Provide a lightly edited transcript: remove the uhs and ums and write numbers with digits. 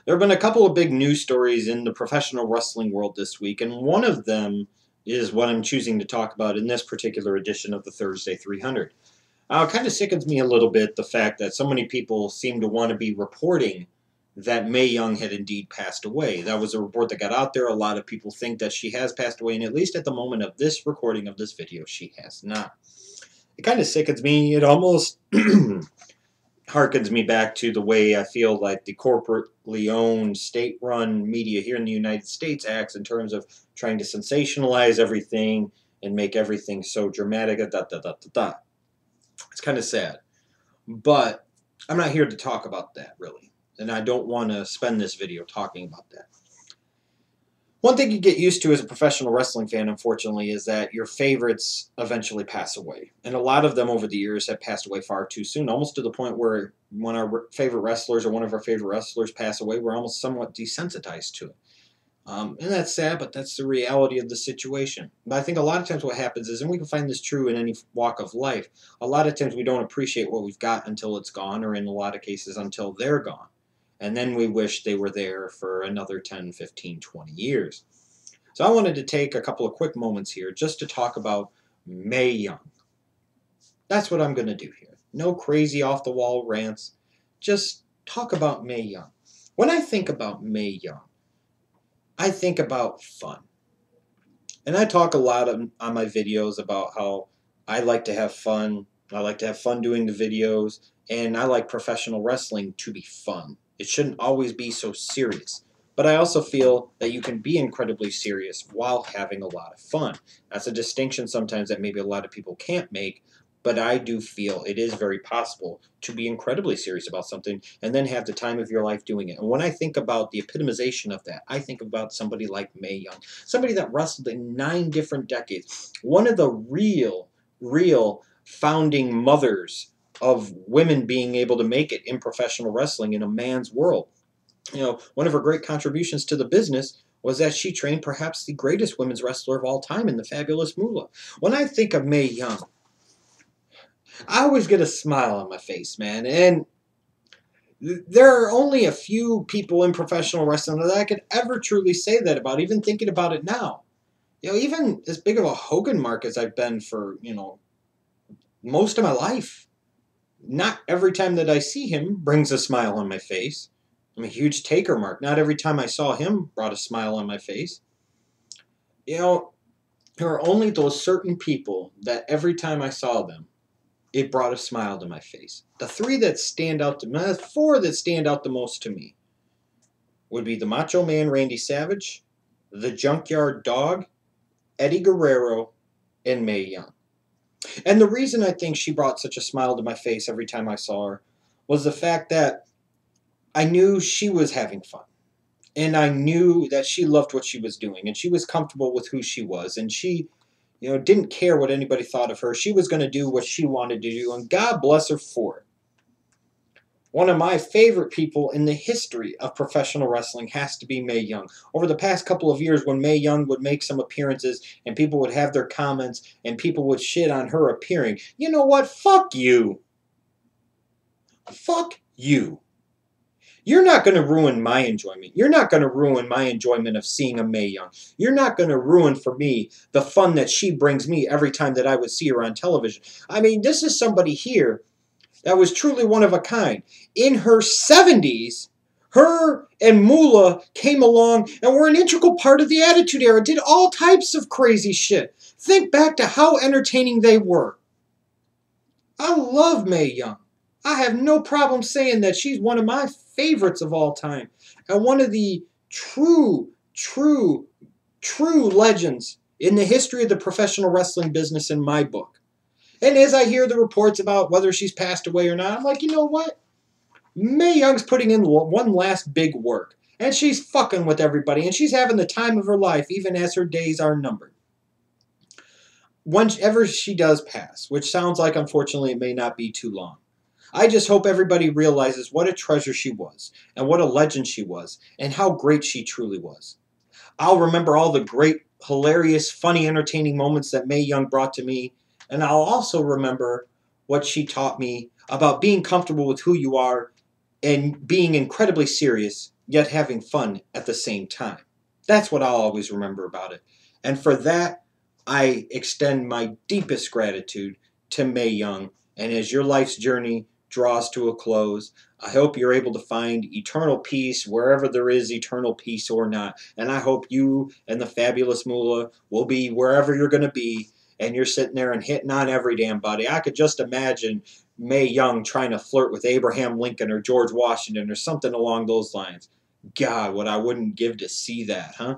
There have been a couple of big news stories in the professional wrestling world this week, and one of them is what I'm choosing to talk about in this particular edition of the Thursday 300. It kind of sickens me a little bit the fact that so many people seem to want to be reporting that Mae Young had indeed passed away. That was a report that got out there. A lot of people think that she has passed away, and at least at the moment of this recording of this video, she has not. It kind of sickens me. It almost harkens me back to the way I feel like the corporately owned, state-run media here in the United States acts in terms of trying to sensationalize everything and make everything so dramatic. It's kind of sad. But I'm not here to talk about that, really. And I don't want to spend this video talking about that. One thing you get used to as a professional wrestling fan, unfortunately, is that your favorites eventually pass away. And a lot of them over the years have passed away far too soon, almost to the point where when our favorite wrestlers or one of our favorite wrestlers pass away, we're almost somewhat desensitized to it. And that's sad, but that's the reality of the situation. But I think a lot of times what happens is, and we can find this true in any walk of life, a lot of times we don't appreciate what we've got until it's gone, or in a lot of cases until they're gone. And then we wish they were there for another 10, 15, 20 years. So I wanted to take a couple of quick moments here just to talk about Mae Young. That's what I'm going to do here. No crazy off-the-wall rants. Just talk about Mae Young. When I think about Mae Young, I think about fun. And I talk a lot on my videos about how I like to have fun. I like to have fun doing the videos. And I like professional wrestling to be fun. It shouldn't always be so serious. But I also feel that you can be incredibly serious while having a lot of fun. That's a distinction sometimes that maybe a lot of people can't make, but I do feel it is very possible to be incredibly serious about something and then have the time of your life doing it. And when I think about the epitomization of that, I think about somebody like Mae Young, somebody that wrestled in 9 different decades, one of the real founding mothers of women being able to make it in professional wrestling in a man's world. You know, one of her great contributions to the business was that she trained perhaps the greatest women's wrestler of all time in the fabulous Moolah. When I think of Mae Young, I always get a smile on my face, man. And there are only a few people in professional wrestling that I could ever truly say that about, even thinking about it now. You know, even as big of a Hogan mark as I've been for, most of my life, not every time that I see him brings a smile on my face. I'm a huge Taker mark. Not every time I saw him brought a smile on my face. You know, there are only those certain people that every time I saw them, it brought a smile to my face. The 4 that stand out the most to me would be the Macho Man Randy Savage, the Junkyard Dog, Eddie Guerrero, and Mae Young. And the reason I think she brought such a smile to my face every time I saw her was the fact that I knew she was having fun. And I knew that she loved what she was doing. And she was comfortable with who she was. And she, didn't care what anybody thought of her. She was going to do what she wanted to do. And God bless her for it. One of my favorite people in the history of professional wrestling has to be Mae Young. Over the past couple of years, when Mae Young would make some appearances and people would have their comments and people would shit on her appearing, you know what? Fuck you. Fuck you. You're not going to ruin my enjoyment. You're not going to ruin my enjoyment of seeing a Mae Young. You're not going to ruin for me the fun that she brings me every time that I would see her on television. I mean, this is somebody here that was truly one of a kind. In her 70s, her and Moolah came along and were an integral part of the Attitude Era, did all types of crazy shit. Think back to how entertaining they were. I love Mae Young. I have no problem saying that she's one of my favorites of all time. And one of the true legends in the history of the professional wrestling business in my book. And as I hear the reports about whether she's passed away or not, I'm like, you know what? Mae Young's putting in one last big work. And she's fucking with everybody. And she's having the time of her life, even as her days are numbered. Whenever she does pass, which sounds like, unfortunately, it may not be too long, I just hope everybody realizes what a treasure she was, and what a legend she was, and how great she truly was. I'll remember all the great, hilarious, funny, entertaining moments that Mae Young brought to me, and I'll also remember what she taught me about being comfortable with who you are and being incredibly serious yet having fun at the same time. That's what I'll always remember about it. And for that, I extend my deepest gratitude to Mae Young. And as your life's journey draws to a close, I hope you're able to find eternal peace wherever there is eternal peace or not. And I hope you and the fabulous Moolah will be wherever you're going to be, and you're sitting there and hitting on every damn body. I could just imagine Mae Young trying to flirt with Abraham Lincoln or George Washington or something along those lines. God, what I wouldn't give to see that, huh?